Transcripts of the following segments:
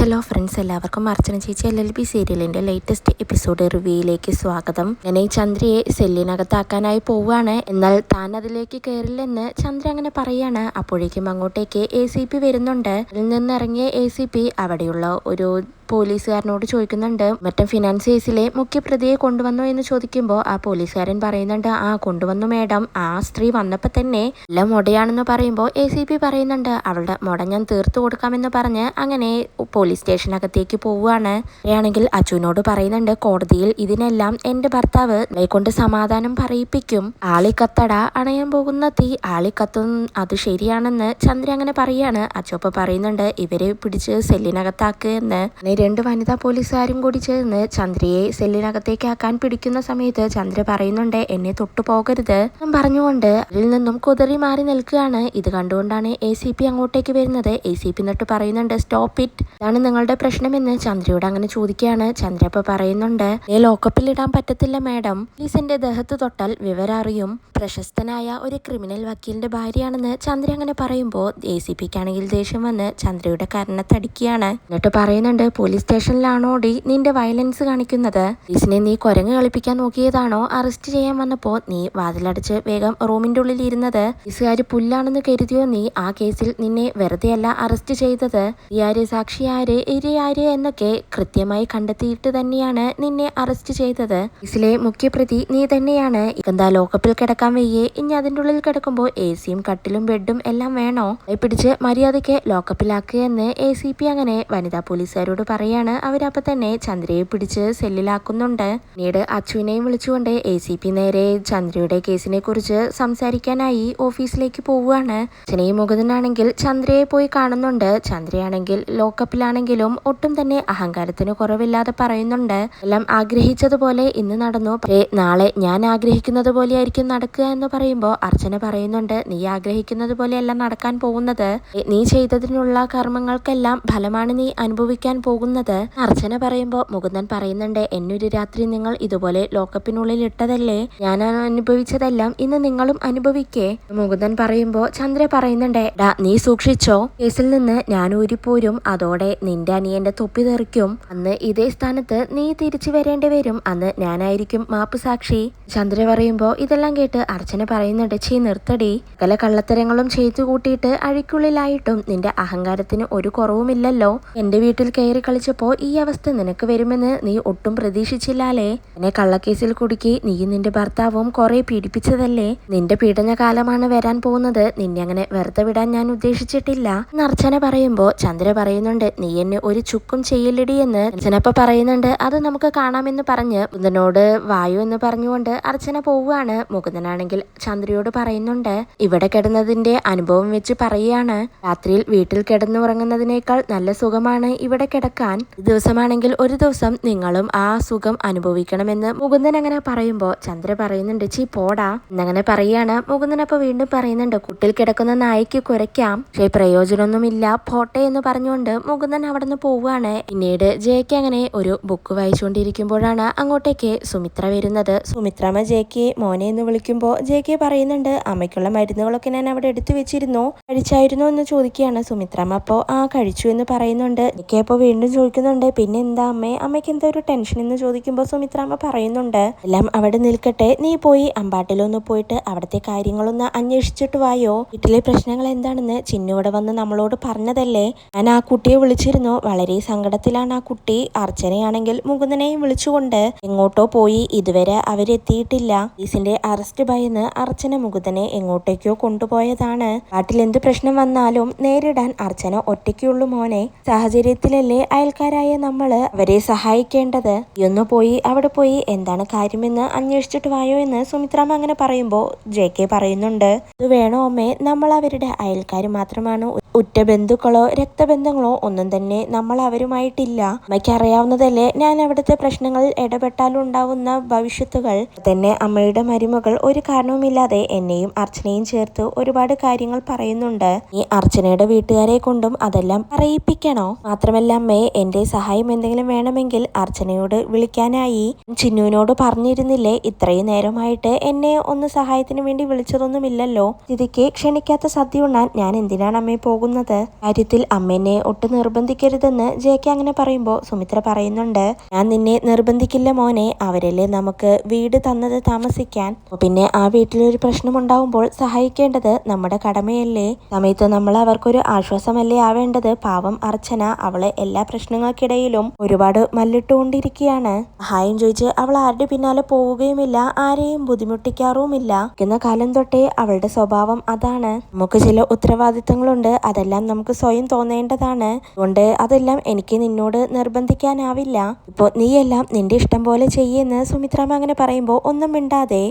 Hello friends, എല്ലാവർക്കും അർച്ചന ചേച്ചി LLB സീരിയലിൻ്റെ ലേറ്റസ്റ്റ് എപ്പിസോഡ് റിവ്യൂയിലേക്ക് സ്വാഗതം. അങ്ങനെ ചന്ദ്രയെ സെല്ലിനകത്താക്കാനായി പോവുകയാണ്. എന്നാൽ താൻ അതിലേക്ക് കയറില്ലെന്ന് ചന്ദ്ര അങ്ങനെ പറയാണ്. അപ്പോഴേക്കും അങ്ങോട്ടേക്ക് ACP വരുന്നുണ്ട്. അതിൽ നിന്നിറങ്ങിയ ACP അവിടെയുള്ള ഒരു പോലീസുകാരനോട് ചോദിക്കുന്നുണ്ട്, മറ്റും ഫിനാൻസ് കേസിലെ മുഖ്യപ്രതിയെ കൊണ്ടുവന്നോ എന്ന് ചോദിക്കുമ്പോൾ ആ പോലീസുകാരൻ പറയുന്നുണ്ട്, ആ കൊണ്ടുവന്നു മേഡം, ആ സ്ത്രീ വന്നപ്പോൾ തന്നെ എല്ലാം മുടയാണെന്ന് പറയുമ്പോൾ ACP പറയുന്നുണ്ട്, അവളുടെ മുട ഞാൻ തീർത്തു കൊടുക്കാമെന്ന് പറഞ്ഞ് അങ്ങനെ പോലീസ് സ്റ്റേഷനകത്തേക്ക് പോവുകയാണ്. ആണെങ്കിൽ അച്ചുവിനോട് പറയുന്നുണ്ട്, കോടതിയിൽ ഇതിനെല്ലാം എൻ്റെ ഭർത്താവ് കൊണ്ട് സമാധാനം പറയിപ്പിക്കും, ആളിക്കത്തട അണയാൻ പോകുന്ന തീ ആളിക്കത്തും, അത് ശരിയാണെന്ന് ചന്ദ്ര അങ്ങനെ പറയാണ്. അച്ചുപ്പ പറയുന്നുണ്ട്, ഇവരെ പിടിച്ച് സെല്ലിനകത്താക്കുക എന്ന്. രണ്ട് വനിതാ പോലീസുകാരും കൂടി ചേർന്ന് ചന്ദ്രയെ സെല്ലിനകത്തേക്ക് ആക്കാൻ പിടിക്കുന്ന സമയത്ത് ചന്ദ്ര പറയുന്നുണ്ട്, എന്നെ തൊട്ടു പോകരുത് പറഞ്ഞുകൊണ്ട് അതിൽ നിന്നും കുതറി മാറി നിൽക്കുകയാണ്. ഇത് കണ്ടുകൊണ്ടാണ് ACP അങ്ങോട്ടേക്ക് വരുന്നത്. ACP എന്നിട്ട് പറയുന്നുണ്ട്, സ്റ്റോപ്പ് ഇറ്റ്, ഇതാണ് നിങ്ങളുടെ പ്രശ്നമെന്ന് ചന്ദ്രയോട് അങ്ങനെ ചോദിക്കുകയാണ്. ചന്ദ്ര ഇപ്പൊ പറയുന്നുണ്ട്, ലോക്കപ്പിൽ ഇടാൻ പറ്റത്തില്ല മേഡം, പോലീസിന്റെ ദേഹത്ത് തൊട്ടാൽ വിവരം അറിയും, പ്രശസ്തനായ ഒരു ക്രിമിനൽ വക്കീലിന്റെ ഭാര്യയാണെന്ന് ചന്ദ്ര അങ്ങനെ പറയുമ്പോൾ ACPക്കാണെങ്കിൽ ദേഷ്യം വന്ന് ചന്ദ്രയുടെ കരണത്തടിക്കുകയാണ്. എന്നിട്ട് പറയുന്നുണ്ട്, പോലീസ് സ്റ്റേഷനിലാണോടി നിന്റെ വയലൻസ് കാണിക്കുന്നത്? പോലീസിനെ നീ കുരങ്ങ് കളിപ്പിക്കാൻ നോക്കിയതാണോ? അറസ്റ്റ് ചെയ്യാൻ വന്നപ്പോ നീ വാതിലടച്ച് വേഗം റൂമിന്റെ ഉള്ളിൽ ഇരുന്നത് പോലീസുകാർ പുല്ലാണെന്ന് കരുതിയോ? നീ ആ കേസിൽ നിന്നെ വെറുതെയല്ല അറസ്റ്റ് ചെയ്തത്, ആര് സാക്ഷി ആര് ഇരയാര് എന്നൊക്കെ കൃത്യമായി കണ്ടെത്തിയിട്ട് തന്നെയാണ് നിന്നെ അറസ്റ്റ് ചെയ്തത്. കേസിലെ മുഖ്യപ്രതി നീ തന്നെയാണ്. എന്താ ലോക്കപ്പിൽ കിടക്കാൻ വയ്യേ? ഇനി അതിൻ്റെ ഉള്ളിൽ കിടക്കുമ്പോൾ AC-യും കട്ടിലും ബെഡും എല്ലാം വേണോ? പിടിച്ച് മര്യാദയ്ക്ക് ലോക്കപ്പിലാക്കുക എന്ന് ACP അങ്ങനെ വനിതാ പോലീസുകാരോട് പറയാണ്. അവരപ്പം തന്നെ ചന്ദ്രയെ പിടിച്ച് സെല്ലിലാക്കുന്നുണ്ട്. പിന്നീട് അച്ചുവിനെയും വിളിച്ചുകൊണ്ട് ACP നേരെ ചന്ദ്രയുടെ കേസിനെ കുറിച്ച് സംസാരിക്കാനായി ഓഫീസിലേക്ക് പോവുകയാണ്. അച്ഛനെയും മുകുന്ദനാണെങ്കിൽ ചന്ദ്രയെ പോയി കാണുന്നുണ്ട്. ചന്ദ്രയാണെങ്കിൽ ലോക്കപ്പിലാണെങ്കിലും ഒട്ടും തന്നെ അഹങ്കാരത്തിന് കുറവില്ലാതെ പറയുന്നുണ്ട്, എല്ലാം ആഗ്രഹിച്ചതുപോലെ ഇന്ന് നടന്നു, നാളെ ഞാൻ ആഗ്രഹിക്കുന്നത് പോലെയായിരിക്കും നടക്കുക എന്ന് പറയുമ്പോൾ അർച്ചന പറയുന്നുണ്ട്, നീ ആഗ്രഹിക്കുന്നത് പോലെയല്ല നടക്കാൻ പോകുന്നത്, നീ ചെയ്തതിനുള്ള കർമ്മങ്ങൾക്കെല്ലാം ഫലമാണ് നീ അനുഭവിക്കാൻ പോകുന്നത്. അർച്ചന പറയുമ്പോൾ മുകുന്ദൻ പറയുന്നുണ്ട്, എന്നൊരു രാത്രി നിങ്ങൾ ഇതുപോലെ ലോക്കപ്പിനുള്ളിൽ ഇട്ടതല്ലേ, ഞാൻ അനുഭവിച്ചതെല്ലാം ഇന്ന് നിങ്ങളും അനുഭവിക്കേ. മുകുന്ദൻ പറയുമ്പോൾ ചന്ദ്ര പറയുന്നുണ്ട്, ഡാ നീ സൂക്ഷിച്ചോ, കേസിൽ നിന്ന് ഞാൻ ഊരിപ്പോരും, അതോടെ നിന്റെ അനിയന്റെ തൊപ്പി തെറിക്കും, അന്ന് ഇതേ സ്ഥാനത്ത് നീ തിരിച്ചു വരേണ്ടി വരും, അന്ന് ഞാനായിരിക്കും മാപ്പ് സാക്ഷി. ചന്ദ്ര പറയുമ്പോൾ ഇതെല്ലാം കേട്ട് അർച്ചന പറയുന്നുണ്ട്, ചീ നിർത്തടി, പല കള്ളത്തരങ്ങളും ചെയ്തു കൂട്ടിയിട്ട് അഴിക്കുള്ളിലായിട്ടും നിന്റെ അഹങ്കാരത്തിന് ഒരു കുറവുമില്ലല്ലോ. എന്റെ വീട്ടിൽ കയറി കളിച്ചപ്പോ ഈ അവസ്ഥ നിനക്ക് വരുമെന്ന് നീ ഒട്ടും പ്രതീക്ഷിച്ചില്ലാലേ. എന്നെ കള്ളക്കേസിൽ കുടുക്കി നീയും നിന്റെ ഭർത്താവും കുറെ പീഡിപ്പിച്ചതല്ലേ, നിന്റെ പീഡനകാലമാണ് വരാൻ പോകുന്നത്, നിന്നെ അങ്ങനെ വെറുതെ വിടാൻ ഞാൻ ഉദ്ദേശിച്ചിട്ടില്ല എന്ന് അർച്ചന പറയുമ്പോൾ ചന്ദ്ര പറയുന്നുണ്ട്, നീ എന്നെ ഒരു ചുക്കും ചെയ്യില്ലടി എന്ന്. അർച്ചനപ്പ പറയുന്നുണ്ട്, അത് നമുക്ക് കാണാമെന്ന് പറഞ്ഞ് മുകുന്ദനോട് വായു എന്ന് പറഞ്ഞുകൊണ്ട് അർച്ചന പോവുകയാണ്. മുകുന്ദനാണെങ്കിൽ ചന്ദ്രയോട് പറയുന്നുണ്ട്, ഇവിടെ കിടന്നതിന്റെ അനുഭവം വെച്ച് പറയുകയാണ്, രാത്രിയിൽ വീട്ടിൽ കിടന്നുറങ്ങുന്നതിനേക്കാൾ നല്ല സുഖമാണ് ഇവിടെ കിടക്കാൻ, ദിവസമാണെങ്കിൽ ഒരു ദിവസം നിങ്ങളും ആ സുഖം അനുഭവിക്കണമെന്ന് മുകുന്ദൻ അങ്ങനെ പറയുമ്പോൾ ചന്ദ്ര പറയുന്നുണ്ട്, ചീ പോടാ എന്നങ്ങനെ പറയാണ്. മുകുന്ദനപ്പോ വീണ്ടും പറയുന്നുണ്ട്, കുട്ടിൽ കിടക്കുന്ന നായ്ക്ക് കുരയ്ക്കാം, പക്ഷേ പ്രയോജനമൊന്നുമില്ല, പോട്ടെ എന്ന് പറഞ്ഞുകൊണ്ട് മുകുന്ദൻ അവിടെ നിന്ന് പോവുകയാണ്. പിന്നീട് ജയ്ക്ക് അങ്ങനെ ഒരു ബുക്ക് വായിച്ചുകൊണ്ടിരിക്കുമ്പോഴാണ് അങ്ങോട്ടേക്ക് സുമിത്ര വരുന്നത്. സുമിത്രമ്മ ജയ്ക്ക് മോനെ എന്ന് വിളിക്കുമ്പോൾ ജയ്ക്ക് പറയുന്നുണ്ട്, അമ്മയ്ക്കുള്ള മരുന്നുകളൊക്കെ ഞാൻ അവിടെ എടുത്തു വെച്ചിരുന്നു, കഴിച്ചായിരുന്നോ എന്ന് ചോദിക്കുകയാണ്. സുമിത്രമ്മ അപ്പോൾ ആ കഴിച്ചു എന്ന് പറയുന്നുണ്ട്. ജയ്ക്ക് അപ്പോൾ വീണ്ടും ചോദിക്കുന്നുണ്ട്, പിന്നെ എന്താ അമ്മയ്ക്ക് എന്താ ഒരു ടെൻഷൻ എന്ന് ചോദിക്കുമ്പോൾ സുമിത്രമ്മ പറയുന്നുണ്ട്, എല്ലാം അവിടെ നിൽക്കട്ടെ, നീ പോയി അമ്പാട്ടിലൊന്ന് പോയിട്ട് അവിടുത്തെ കാര്യങ്ങളൊന്ന് അന്വേഷിച്ചിട്ട് വായോ, വീട്ടിലെ പ്രശ്നങ്ങൾ എന്താണെന്ന് ചിന്നൂടെ വന്ന് നമ്മളോട് പറഞ്ഞതല്ലേ, ഞാൻ ആ കുട്ടിയെ വിളിച്ചിരുന്നു, വളരെ സങ്കടത്തിലാണ് ആ കുട്ടി. അർച്ചനയാണെങ്കിൽ മുകുന്ദനെയും വിളിച്ചുകൊണ്ട് എങ്ങോട്ടോ പോയി, ഇതുവരെ അവരെത്തിയിട്ടില്ല. പോലീസിന്റെ അറസ്റ്റ് ഭയന്ന് അർച്ചന മുകുന്ദനെ എങ്ങോട്ടേക്കോ കൊണ്ടുപോയതാണ്. നാട്ടിൽ എന്ത് പ്രശ്നം വന്നാലും നേരിടാൻ അർച്ചന ഒറ്റയ്ക്കുള്ളൂ മോനെ, സാഹചര്യത്തിലല്ലേ അയൽക്കാരായ നമ്മള് അവരെ സഹായിക്കേണ്ടത്, ഒന്ന് പോയി അവിടെ പോയി എന്താണ് കാര്യമെന്ന് അന്വേഷിച്ചിട്ട് വായോ എന്ന് സുമിത്രാമ്മ അങ്ങനെ പറയുമ്പോൾ JK പറയുന്നുണ്ട്, ഇത് വേണോ അമ്മേ, നമ്മൾ അവരുടെ അയൽക്കാർ മാത്രമാണ്, ഉറ്റ ബന്ധുക്കളോ രക്തബന്ധങ്ങളോ ഒന്നും തന്നെ നമ്മൾ അവരുമായിട്ടില്ല, അമ്മയ്ക്ക് അറിയാവുന്നതല്ലേ ഞാൻ അവിടുത്തെ പ്രശ്നങ്ങളിൽ ഇടപെട്ടാലുണ്ടാവുന്ന ഭവിഷ്യത്തുകൾ. തന്നെ അമ്മയുടെ മരുമകൾ ഒരു കാരണവുമില്ലാതെ എന്നെയും അർച്ചനയും ചേർത്ത് ഒരുപാട് കാര്യങ്ങൾ പറയുന്നുണ്ട്, ഈ അർച്ചനയുടെ വീട്ടുകാരെ കൊണ്ടും അതെല്ലാം പറയിപ്പിക്കണോ? മാത്രമല്ല അമ്മേ, എൻ്റെ സഹായം എന്തെങ്കിലും വേണമെങ്കിൽ അർച്ചനയോട് വിളിക്കാനായി ചിന്നുവിനോട് പറഞ്ഞിരുന്നില്ലേ? ഇത്രയും നേരമായിട്ട് എന്നെ ഒന്ന് സഹായത്തിന് വേണ്ടി വിളിച്ചതൊന്നുമില്ലല്ലോ. സ്ഥിതിക്ക് ക്ഷണിക്കാത്ത സദ്യ ഉണ്ണാൻ ഞാൻ എന്തിനാണ് അമ്മയെ പോകുന്നത്? കാര്യത്തിൽ അമ്മേനെ ഒട്ടും നിർബന്ധിക്കരുതെന്ന് ജെക്ക് അങ്ങനെ പറയുമ്പോൾ സുമിത്ര പറയുന്നുണ്ട്, ഞാൻ നിന്നെ നിർബന്ധിക്കില്ല മോനെ, അവരല്ലേ നമുക്ക് വീട് തന്നത് താമസിക്കാൻ. പിന്നെ ആ വീട്ടിലൊരു പ്രശ്നമുണ്ടാവുമ്പോൾ സഹായിക്കേണ്ടത് നമ്മുടെ കടമയല്ലേ? സമയത്ത് നമ്മൾ അവർക്കൊരു ആശ്വാസമല്ലേ ആവേണ്ടത്? പാവം അർച്ചന, അവളെ എല്ലാ പ്രശ്നങ്ങൾക്കിടയിലും ഒരുപാട് മല്ലിട്ടുകൊണ്ടിരിക്കുകയാണ്. സഹായം ചോദിച്ച് അവൾ ആരുടെ പിന്നാലെ പോവുകയുമില്ല, ആരെയും ബുദ്ധിമുട്ടിക്കാറുമില്ല. എന്ന കാലം തൊട്ടേ അവളുടെ സ്വഭാവം അതാണ്. നമുക്ക് ചില ഉത്തരവാദിത്തങ്ങളുണ്ട്, അതെല്ലാം നമുക്ക് സ്വയം തോന്നേണ്ടതാണ്. അതുകൊണ്ട് അതെല്ലാം എനിക്ക് നിന്നോട് നിർബന്ധിക്കാനാവില്ല. ഇപ്പോ നീയെല്ലാം നിന്റെ ഇഷ്ടം പോലെ ചെയ്യുമെന്ന് സുമിത്രാമ്മ അങ്ങനെ പറയുമ്പോൾ ഒന്നും മിണ്ടാതെ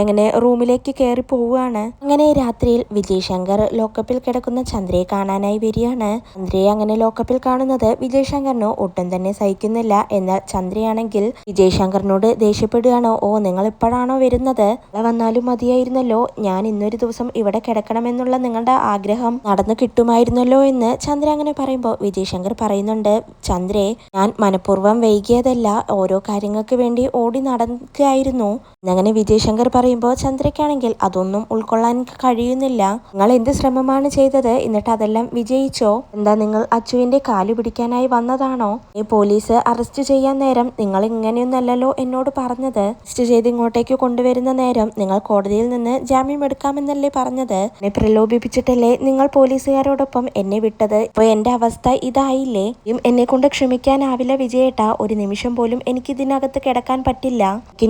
അങ്ങനെ റൂമിലേക്ക് കയറി പോവുകയാണ്. അങ്ങനെ രാത്രിയിൽ വിജയ് ശങ്കർ ലോക്കപ്പിൽ കിടക്കുന്ന ചന്ദ്രയെ കാണാനായി വരികയാണ്. ചന്ദ്രയെ അങ്ങനെ ലോക്കപ്പിൽ കാണുന്നത് വിജയ് ശങ്കറിന് ഒട്ടും തന്നെ സഹിക്കുന്നില്ല. എന്നാൽ ചന്ദ്രയാണെങ്കിൽ വിജയ് ശങ്കറിനോട് ദേഷ്യപ്പെടുകയാണോ? ഓ, നിങ്ങൾ ഇപ്പോഴാണോ വരുന്നത്? വന്നാലും മതിയായിരുന്നല്ലോ, ഞാൻ ഇന്നൊരു ദിവസം ഇവിടെ കിടക്കണമെന്നുള്ള നിങ്ങളുടെ ആഗ്രഹം നടന്നു കിട്ടുമായിരുന്നല്ലോ എന്ന് ചന്ദ്ര അങ്ങനെ പറയുമ്പോൾ വിജയ് ശങ്കർ പറയുന്നുണ്ട്, ചന്ദ്രേ, ഞാൻ മനഃപൂർവ്വം വൈകിയതല്ല, ഓരോ കാര്യങ്ങൾക്ക് വേണ്ടി ഓടി നടക്കുകയായിരുന്നു. അങ്ങനെ വിജയ് ശങ്കർ പറയുമ്പോൾ ചന്ദ്രയ്ക്കാണെങ്കിൽ അതൊന്നും ഉൾക്കൊള്ളാൻ കഴിയുന്നില്ല. നിങ്ങൾ എന്ത് ശ്രമമാണ് ചെയ്തത്? എന്നിട്ട് അതെല്ലാം വിജയിച്ചോ? എന്താ നിങ്ങൾ അച്ചുവിന്റെ കാലു പിടിക്കാനായി വന്നതാണോ? ഈ പോലീസ് അറസ്റ്റ് ചെയ്യാൻ നേരം നിങ്ങൾ ഇങ്ങനെയൊന്നല്ലല്ലോ എന്നോട് പറഞ്ഞത്. അറസ്റ്റ് ചെയ്ത് ഇങ്ങോട്ടേക്ക് കൊണ്ടുവരുന്ന നേരം നിങ്ങൾ കോടതിയിൽ നിന്ന് ജാമ്യം എടുക്കാമെന്നല്ലേ പറഞ്ഞത്? എന്നെ പ്രലോഭിപ്പിച്ചിട്ടല്ലേ നിങ്ങൾ പോലീസുകാരോടൊപ്പം എന്നെ വിട്ടത്? ഇപ്പൊ എന്റെ അവസ്ഥ ഇതായില്ലേ? എന്നെ കൊണ്ട് ക്ഷമിക്കാനാവില്ല വിജയേട്ട, ഒരു നിമിഷം പോലും എനിക്ക് ഇതിനകത്ത് കിടക്കാൻ പറ്റില്ല.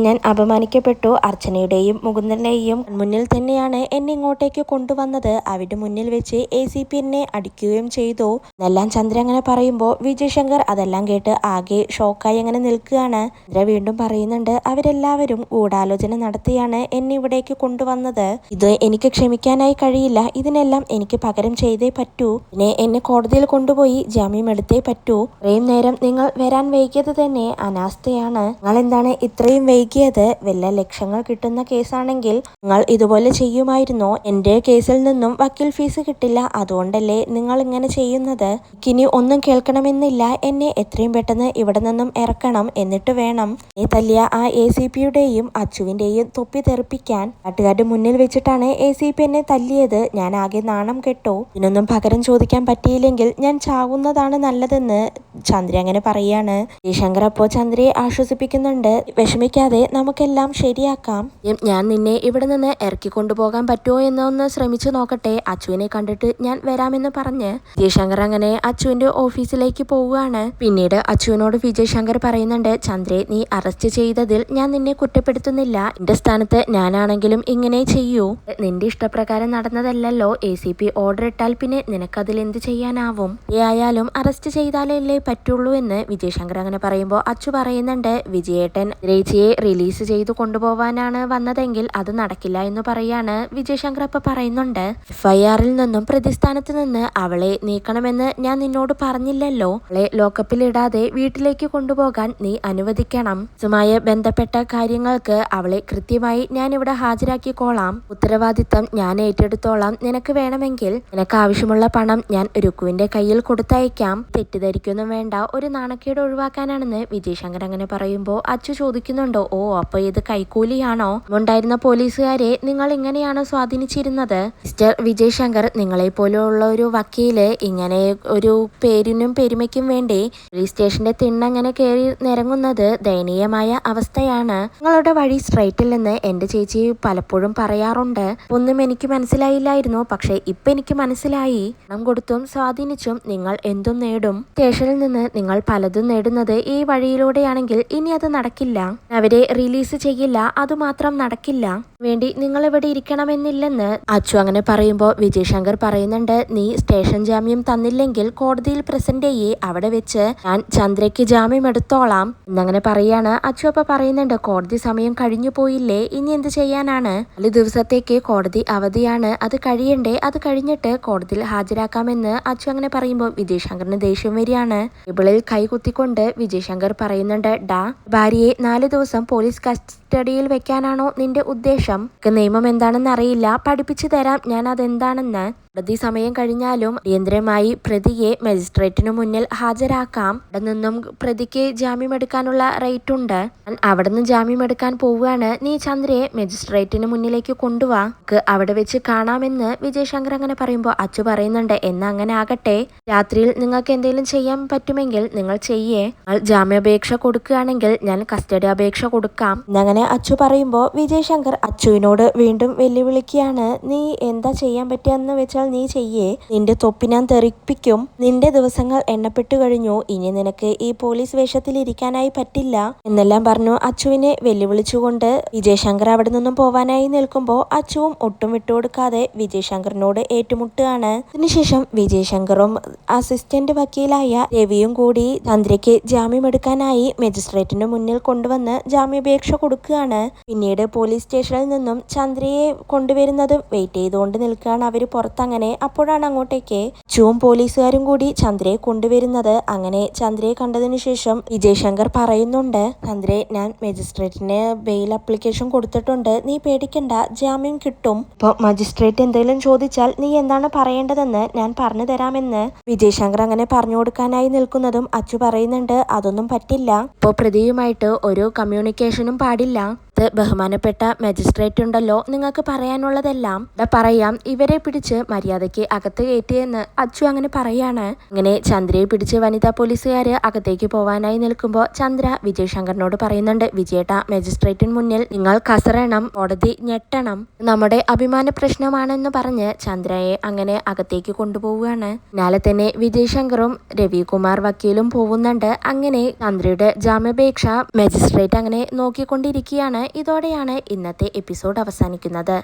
ഞാൻ അപമാനിക്കപ്പെട്ടു. അർച്ചനയുടെയും മുകുന്ദന്റെയും മുന്നിൽ തന്നെയാണ് എന്നെ ഇങ്ങോട്ടേക്ക് കൊണ്ടുവന്നത്. അവിടെ മുന്നിൽ വെച്ച് ACP എന്നെ അടിക്കുകയും ചെയ്തു എന്നെല്ലാം ചന്ദ്ര അങ്ങനെ പറയുമ്പോൾ വിജയ് ശങ്കർ അതെല്ലാം കേട്ട് ആകെ ഷോക്കായി അങ്ങനെ നിൽക്കുകയാണ്. ചന്ദ്ര വീണ്ടും പറയുന്നുണ്ട്, അവരെല്ലാവരും ഗൂഢാലോചന നടത്തിയാണ് എന്നെ ഇവിടേക്ക് കൊണ്ടുവന്നത്. ഇത് എനിക്ക് ക്ഷമിക്കാനായി കഴിയില്ല. ഇതിനെല്ലാം എനിക്ക് പകരം ചെയ്തേ പറ്റൂ. പിന്നെ എന്നെ കോടതിയിൽ കൊണ്ടുപോയി ജാമ്യം എടുത്തേ പറ്റൂ. ഇത്രയും നേരം നിങ്ങൾ വരാൻ വൈകിയത് തന്നെ അനാസ്ഥയാണ്. നിങ്ങൾ എന്താണ് ഇത്രയും വൈകിയത്? വല്ല ലക്ഷങ്ങൾ കിട്ടുന്ന കേസാണെങ്കിൽ നിങ്ങൾ ഇതുപോലെ ചെയ്യുമായിരുന്നോ? എന്റെ കേസിൽ നിന്നും വക്കീൽ ഫീസ് കിട്ടില്ല, അതുകൊണ്ടല്ലേ നിങ്ങൾ ഇങ്ങനെ ചെയ്യുന്നത്? ഇനി ഒന്നും കേൾക്കണമെന്നില്ല, എന്നെ എത്രയും പെട്ടെന്ന് ഇവിടെ നിന്നും ഇറക്കണം. എന്നിട്ട് വേണം നീ തല്ലിയ ആ ACPയുടെയും അച്ചുവിന്റെയും തൊപ്പി തെറിപ്പിക്കാൻ. നാട്ടുകാരുടെ മുന്നിൽ വെച്ചിട്ടാണ് ACP എന്നെ തല്ലിയത്. ഞാൻ ആകെ നാണം കെട്ടു. ഇതിനൊന്നും പകരം ചോദിക്കാൻ പറ്റിയില്ലെങ്കിൽ ഞാൻ ചാവുന്നതാണ് നല്ലതെന്ന് ചന്ദ്ര അങ്ങനെ പറയാണ്. ശങ്കർ അപ്പോ ചന്ദ്രയെ ആശ്വസിപ്പിക്കുന്നുണ്ട്, വിഷമിക്കാതെ, നമുക്കെല്ലാം ശരിയാക്കാം. ഞാൻ നിന്നെ ഇവിടെ നിന്ന് ഇറക്കി കൊണ്ടുപോകാൻ പറ്റുമോ എന്നൊന്ന് ശ്രമിച്ചു നോക്കട്ടെ. അച്ചുവിനെ കണ്ടിട്ട് ഞാൻ വരാമെന്ന് പറഞ്ഞ് വിജയശങ്കർ അങ്ങനെ അച്ചുവിന്റെ ഓഫീസിലേക്ക് പോവുകയാണ്. പിന്നീട് അച്ചുവിനോട് വിജയശങ്കർ പറയുന്നുണ്ട്, ചന്ദ്രയെ നീ അറസ്റ്റ് ചെയ്തതിൽ ഞാൻ നിന്നെ കുറ്റപ്പെടുത്തുന്നില്ല. എന്റെ സ്ഥാനത്ത് ഞാനാണെങ്കിലും ഇങ്ങനെ ചെയ്യൂ. നിന്റെ ഇഷ്ടപ്രകാരം നടന്നതല്ലല്ലോ. ACP ഓർഡർ ഇട്ടാൽ പിന്നെ നിനക്കതിൽ എന്ത് ചെയ്യാനാവും? ആയാലും അറസ്റ്റ് ചെയ്താലല്ലേ പറ്റുള്ളൂ എന്ന് വിജയശങ്കർ അങ്ങനെ പറയുമ്പോൾ അച്ചു പറയുന്നുണ്ട്, വിജയേട്ടൻ രേച്ചിയെ റിലീസ് ചെയ്തു കൊണ്ടുപോവാനാണ് വന്നതെങ്കിൽ അത് നടക്കില്ല എന്ന് പറയാണ്. വിജയശങ്കർ അപ്പൊ പറയുന്നുണ്ട്, FIRൽ നിന്നും പ്രതിസ്ഥാനത്ത് നിന്ന് അവളെ നീക്കണമെന്ന് ഞാൻ നിന്നോട് പറഞ്ഞില്ലല്ലോ. അവളെ ലോക്കപ്പിൽ ഇടാതെ വീട്ടിലേക്ക് കൊണ്ടുപോകാൻ നീ അനുവദിക്കണം. സുമായി ബന്ധപ്പെട്ട കാര്യങ്ങൾക്ക് അവളെ കൃത്യമായി ഞാൻ ഇവിടെ ഹാജരാക്കിക്കോളാം. ഉത്തരവാദിത്തം ഞാൻ ഏറ്റെടുത്തോളാം. നിനക്ക് വേണമെങ്കിൽ നിനക്ക് ആവശ്യമുള്ള പണം ഞാൻ രുക്കുവിന്റെ കയ്യിൽ കൊടുത്തയക്കാം. തെറ്റിദ്ധരിക്കൊന്നും വേണ്ട, ഒരു നാണക്കേട് ഒഴിവാക്കാനാണെന്ന് വിജയശങ്കർ അങ്ങനെ പറയുമ്പോൾ അച്ചു ചോദിക്കുന്നുണ്ടോ, ഓ അപ്പൊ ഇത് കൈക്കൂലിയാണോ? ഉണ്ടായിരുന്ന പോലീസുകാരെ നിങ്ങൾ ഇങ്ങനെയാണോ സ്വാധീനിച്ചിരുന്നത്? മിസ്റ്റർ വിജയ് ശങ്കർ, നിങ്ങളെ പോലെയുള്ള ഒരു വക്കീല് ഇങ്ങനെ ഒരു പേരിനും പെരുമയ്ക്കും വേണ്ടി പോലീസ് സ്റ്റേഷന്റെ തിണ്ണങ്ങനെ കയറി നിരങ്ങുന്നത് ദയനീയമായ അവസ്ഥയാണ്. നിങ്ങളുടെ വഴി സ്ട്രൈറ്റില്ലെന്ന് എന്റെ ചേച്ചി പലപ്പോഴും പറയാറുണ്ട്. ഒന്നും എനിക്ക് മനസ്സിലായില്ലായിരുന്നു, പക്ഷെ ഇപ്പൊ എനിക്ക് മനസ്സിലായി. പണം കൊടുത്തും സ്വാധീനിച്ചും നിങ്ങൾ എന്തും നേടും. സ്റ്റേഷനിൽ നിന്ന് നിങ്ങൾ പലതും നേടുന്നത് ഈ വഴിയിലൂടെയാണെങ്കിൽ ഇനി അത് നടക്കില്ല. അവരെ റിലീസ് ചെയ്യില്ല, അതുമാത്രം നടക്കില്ല. വേണ്ടി നിങ്ങൾ ഇവിടെ ഇരിക്കണമെന്നില്ലെന്ന് അച്ചു അങ്ങനെ പറയുമ്പോൾ വിജയശങ്കർ പറയുന്നുണ്ട്, നീ സ്റ്റേഷൻ ജാമ്യം തന്നില്ലെങ്കിൽ കോടതിയിൽ പ്രസന്റ് ചെയ്യേ, അവിടെ വെച്ച് ഞാൻ ചന്ദ്രയ്ക്ക് ജാമ്യം എടുത്തോളാം എന്നങ്ങനെ പറയാണ്. അച്ചു അപ്പൊ പറയുന്നുണ്ട്, കോടതി സമയം കഴിഞ്ഞു പോയില്ലേ, ഇനി എന്ത് ചെയ്യാനാണ്? 4 ദിവസത്തേക്ക് കോടതി അവധിയാണ്, അത് കഴിയണ്ടേ? അത് കഴിഞ്ഞിട്ട് കോടതിയിൽ ഹാജരാക്കാമെന്ന് അച്ചു അങ്ങനെ പറയുമ്പോൾ വിജയശങ്കറിന് ദേഷ്യം വരികയാണ്. ടേബിളിൽ കൈകുത്തിക്കൊണ്ട് വിജയശങ്കർ പറയുന്നുണ്ട്, ഡാ, ഭാര്യയെ 4 ദിവസം പോലീസ് കസ്റ്റഡിയിൽ വെക്കാനാണോ നിന്റെ ഉദ്ദേശം? നിയമം എന്താണെന്ന് അറിയില്ല, പഠിപ്പിച്ചു തരാം ഞാൻ അതെന്താണെന്ന്. കോടതി സമയം കഴിഞ്ഞാലും അടിയന്തരമായി പ്രതിയെ മജിസ്ട്രേറ്റിനു മുന്നിൽ ഹാജരാക്കാം. അവിടെ നിന്നും പ്രതിക്ക് ജാമ്യമെടുക്കാനുള്ള റൈറ്റ് ഉണ്ട്. അവിടെ നിന്ന് ജാമ്യമെടുക്കാൻ പോവുകയാണ്. നീ ചന്ദ്രയെ മജിസ്ട്രേറ്റിന് മുന്നിലേക്ക് കൊണ്ടുവാ, അവിടെ വെച്ച് കാണാമെന്ന് വിജയ് ശങ്കർ അങ്ങനെ പറയുമ്പോൾ അച്ചു പറയുന്നുണ്ട്, എന്നാ അങ്ങനെ ആകട്ടെ, രാത്രിയിൽ നിങ്ങൾക്ക് എന്തെങ്കിലും ചെയ്യാൻ പറ്റുമെങ്കിൽ നിങ്ങൾ ചെയ്യേ, ജാമ്യാപേക്ഷ കൊടുക്കുകയാണെങ്കിൽ ഞാൻ കസ്റ്റഡി അപേക്ഷ കൊടുക്കാം എന്നങ്ങനെ അച്ചു പറയുമ്പോൾ വിജയ് ശങ്കർ അച്ചുവിനോട് വീണ്ടും വെല്ലുവിളിക്കുകയാണ്. നീ എന്താ ചെയ്യാൻ പറ്റുകയെന്ന് വെച്ചാൽ നീ ചെയ്യേ, നിന്റെ തൊപ്പി ഞാൻ തെറിപ്പിക്കും, നിന്റെ ദിവസങ്ങൾ എണ്ണപ്പെട്ടു കഴിഞ്ഞു, ഇനി നിനക്ക് ഈ പോലീസ് വേഷത്തിൽ ഇരിക്കാനായി പറ്റില്ല എന്നെല്ലാം പറഞ്ഞു അച്ചുവിനെ വെല്ലുവിളിച്ചുകൊണ്ട് വിജയ് ശങ്കർ അവിടെ നിന്നും പോവാനായി നിൽക്കുമ്പോൾ അച്ചുവും ഒട്ടും വിട്ടുകൊടുക്കാതെ വിജയ് ശങ്കറിനോട് ഏറ്റുമുട്ടുകയാണ്. അതിനുശേഷം വിജയ് ശങ്കറും അസിസ്റ്റന്റ് വക്കീലായ രവിയും കൂടി ചന്ദ്രയ്ക്ക് ജാമ്യമെടുക്കാനായി മജിസ്ട്രേറ്റിന് മുന്നിൽ കൊണ്ടുവന്ന് ജാമ്യാപേക്ഷ കൊടുക്കുകയാണ്. പിന്നീട് പോലീസ് സ്റ്റേഷനിൽ നിന്നും ചന്ദ്രയെ കൊണ്ടുവരുന്നത് വെയിറ്റ് ചെയ്തുകൊണ്ട് നിൽക്കുകയാണ് അവര് പുറത്തങ്ങനെ. അപ്പോഴാണ് അങ്ങോട്ടേക്ക് അച്ചുവും പോലീസുകാരും കൂടി ചന്ദ്രയെ കൊണ്ടുവരുന്നത്. അങ്ങനെ ചന്ദ്രയെ കണ്ടതിനു ശേഷം വിജയ് ശങ്കർ പറയുന്നുണ്ട്, ചന്ദ്രയെ ഞാൻ മജിസ്ട്രേറ്റിന് ബെയിൽ അപ്ലിക്കേഷൻ കൊടുത്തിട്ടുണ്ട്, നീ പേടിക്കണ്ട, ജാമ്യം കിട്ടും. ഇപ്പോൾ മജിസ്ട്രേറ്റ് എന്തെങ്കിലും ചോദിച്ചാൽ നീ എന്താണ് പറയേണ്ടതെന്ന് ഞാൻ പറഞ്ഞു തരാമെന്ന് വിജയ് ശങ്കർ അങ്ങനെ പറഞ്ഞു കൊടുക്കാനായി നിൽക്കുന്നതും അച്ചു പറയുന്നുണ്ട്, അതൊന്നും പറ്റില്ല, ഇപ്പോൾ പ്രതിയുമായിട്ട് ഒരു കമ്മ്യൂണിക്കേഷനും പാടില്ല, ബഹുമാനപ്പെട്ട മജിസ്ട്രേറ്റ് ഉണ്ടല്ലോ, നിങ്ങൾക്ക് പറയാനുള്ളതെല്ലാം പറയാം, ഇവരെ പിടിച്ച് മര്യാദയ്ക്ക് അകത്ത് കയറ്റിയെന്ന് അച്ചു അങ്ങനെ പറയാണ്. അങ്ങനെ ചന്ദ്രയെ പിടിച്ച് വനിതാ പോലീസുകാര് അകത്തേക്ക് പോവാനായി നിൽക്കുമ്പോൾ ചന്ദ്ര വിജയ് ശങ്കറിനോട് പറയുന്നുണ്ട്, വിജയേട്ട, മജിസ്ട്രേറ്റിന് മുന്നിൽ നിങ്ങൾ കസറണം, കോടതി ഞെട്ടണം, നമ്മുടെ അഭിമാന പ്രശ്നമാണെന്ന് പറഞ്ഞ് ചന്ദ്രയെ അങ്ങനെ അകത്തേക്ക് കൊണ്ടുപോവുകയാണ്. പിന്നാലെ തന്നെ വിജയ് ശങ്കറും രവികുമാർ വക്കീലും പോകുന്നുണ്ട്. അങ്ങനെ ചന്ദ്രയുടെ ജാമ്യാപേക്ഷ മജിസ്ട്രേറ്റ് അങ്ങനെ നോക്കിക്കൊണ്ടിരിക്കുകയാണ്. ഇതോടെയാണ് ഇന്നത്തെ എപ്പിസോഡ് അവസാനിക്കുന്നത്.